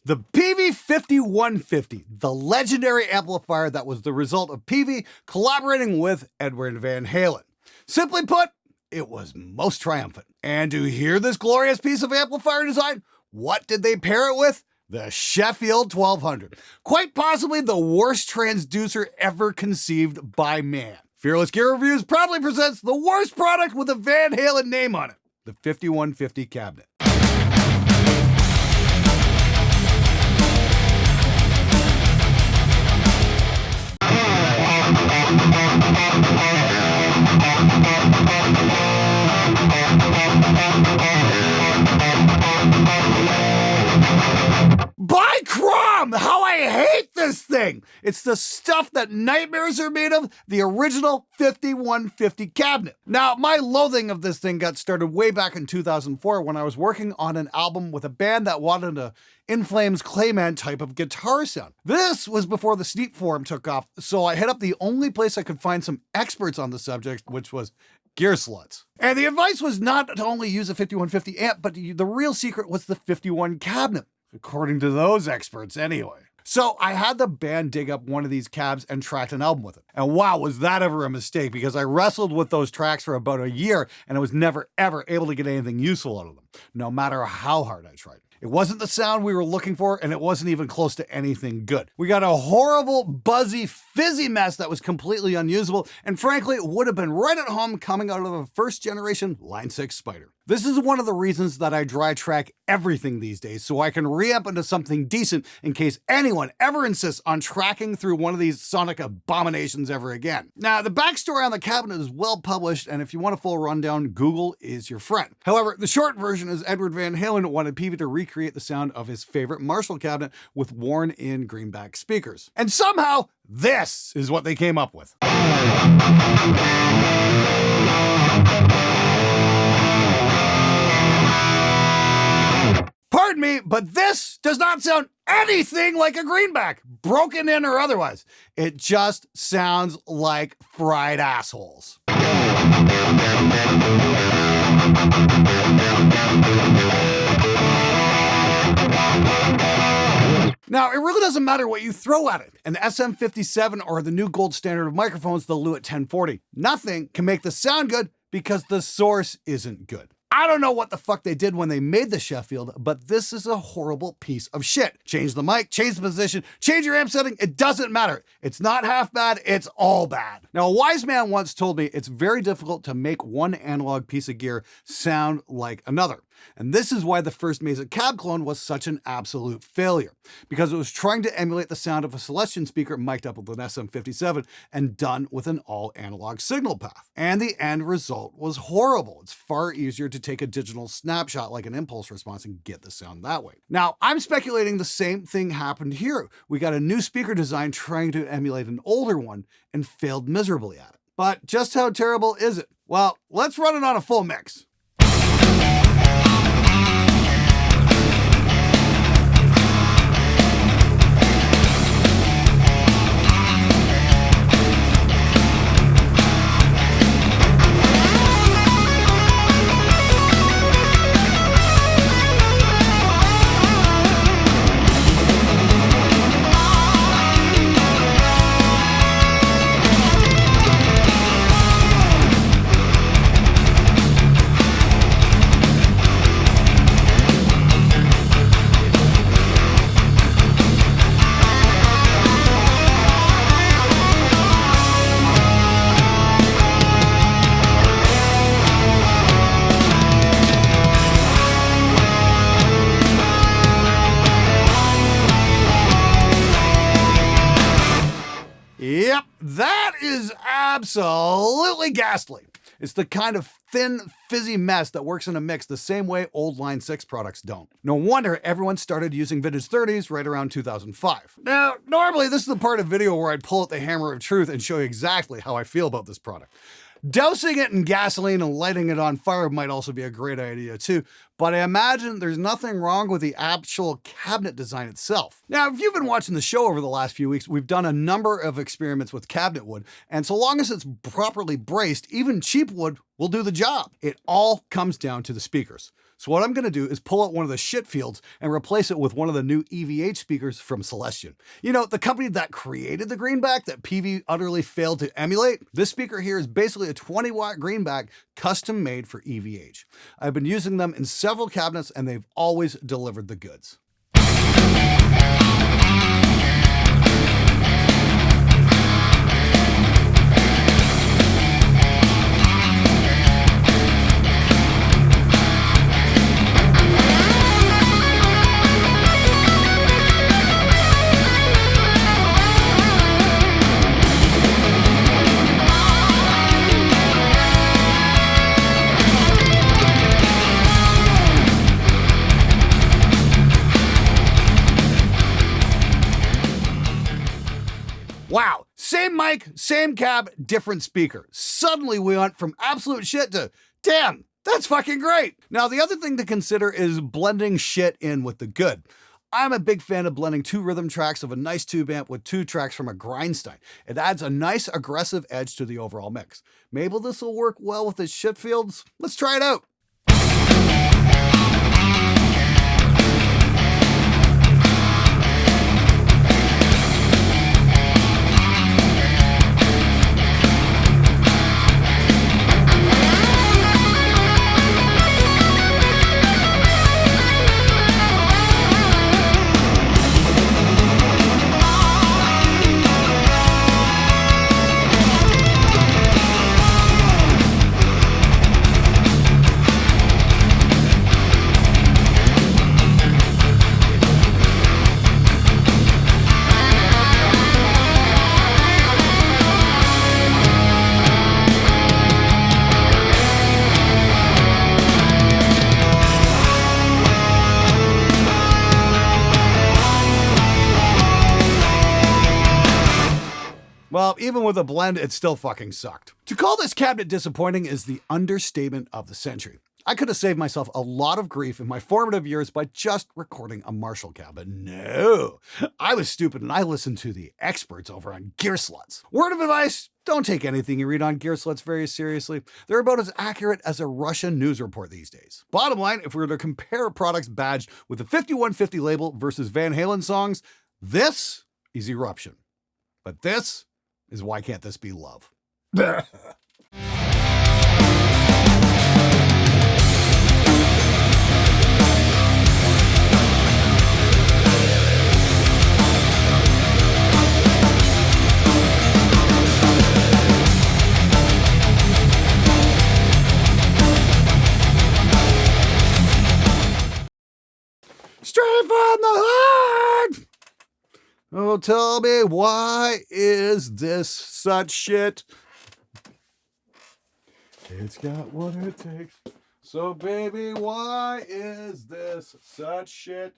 The PV5150, the legendary amplifier that was the result of PV collaborating with Edward Van Halen. Simply put, it was most triumphant. And to hear this glorious piece of amplifier design, what did they pair it with? The Sheffield 1200. Quite possibly the worst transducer ever conceived by man. Fearless Gear Reviews proudly presents the worst product with a Van Halen name on it, the 5150 cabinet. By Crom! How I hate this thing! It's the stuff that nightmares are made of, the original 5150 cabinet. Now, my loathing of this thing got started way back in 2004 when I was working on an album with a band that wanted a In Flames Clayman type of guitar sound. This was before the Sneap forum took off, so I hit up the only place I could find some experts on the subject, which was Gear Sluts. And the advice was not to only use a 5150 amp, but the real secret was the 51 cabinet. According to those experts, anyway. So I had the band dig up one of these cabs and tracked an album with it. And wow, was that ever a mistake, because I wrestled with those tracks for about a year and I was never ever able to get anything useful out of them, no matter how hard I tried. It wasn't the sound we were looking for, and it wasn't even close to anything good. We got a horrible, buzzy, fizzy mess that was completely unusable, and frankly, it would have been right at home coming out of a first-generation Line 6 Spider. This is one of the reasons that I dry track everything these days, so I can reamp into something decent in case anyone ever insists on tracking through one of these sonic abominations ever again. Now, the backstory on the cabinet is well published, and if you want a full rundown, Google is your friend. However, the short version is Edward Van Halen wanted PV to recreate the sound of his favorite Marshall cabinet with worn-in Greenback speakers. And somehow, this is what they came up with. Pardon me, but this does not sound anything like a Greenback, broken in or otherwise. It just sounds like fried assholes. Now, it really doesn't matter what you throw at it. An SM57 or the new gold standard of microphones, the Lewitt 1040. Nothing can make the sound good because the source isn't good. I don't know what the fuck they did when they made the Sheffield, but this is a horrible piece of shit. Change the mic, change the position, change your amp setting, it doesn't matter. It's not half bad, it's all bad. Now, a wise man once told me it's very difficult to make one analog piece of gear sound like another. And this is why the first Mesa cab clone was such an absolute failure, because it was trying to emulate the sound of a Celestion speaker mic'd up with an SM57 and done with an all analog signal path. And the end result was horrible. It's far easier to take a digital snapshot like an impulse response and get the sound that way. Now, I'm speculating the same thing happened here. We got a new speaker design trying to emulate an older one and failed miserably at it. But just how terrible is it? Well, let's run it on a full mix. Yep, that is absolutely ghastly. It's the kind of thin, fizzy mess that works in a mix the same way old Line 6 products don't. No wonder everyone started using vintage 30s right around 2005. Now, normally this is the part of video where I'd pull out the hammer of truth and show you exactly how I feel about this product. Dousing it in gasoline and lighting it on fire might also be a great idea too, but I imagine there's nothing wrong with the actual cabinet design itself. Now, if you've been watching the show over the last few weeks, we've done a number of experiments with cabinet wood, and so long as it's properly braced, even cheap wood will do the job. It all comes down to the speakers. So what I'm going to do is pull out one of the Sheffields and replace it with one of the new EVH speakers from Celestion. You know, the company that created the Greenback that PV utterly failed to emulate? This speaker here is basically a 20-watt Greenback custom made for EVH. I've been using them in several cabinets and they've always delivered the goods. Wow, same mic, same cab, different speaker. Suddenly we went from absolute shit to, damn, that's fucking great. Now, the other thing to consider is blending shit in with the good. I'm a big fan of blending 2 rhythm tracks of a nice tube amp with 2 tracks from a Grindstein. It adds a nice aggressive edge to the overall mix. Maybe this will work well with the Sheffields. Let's try it out. Well, even with a blend, it still fucking sucked. To call this cabinet disappointing is the understatement of the century. I could have saved myself a lot of grief in my formative years by just recording a Marshall cab, but no. I was stupid and I listened to the experts over on Gear Sluts. Word of advice, don't take anything you read on Gear Sluts very seriously. They're about as accurate as a Russian news report these days. Bottom line, if we were to compare products badged with the 5150 label versus Van Halen songs, this is Eruption. But this is Why Can't This Be Love? Straight from the heart! Oh, tell me, why is this such shit? It's got what it takes. So, baby, why is this such shit?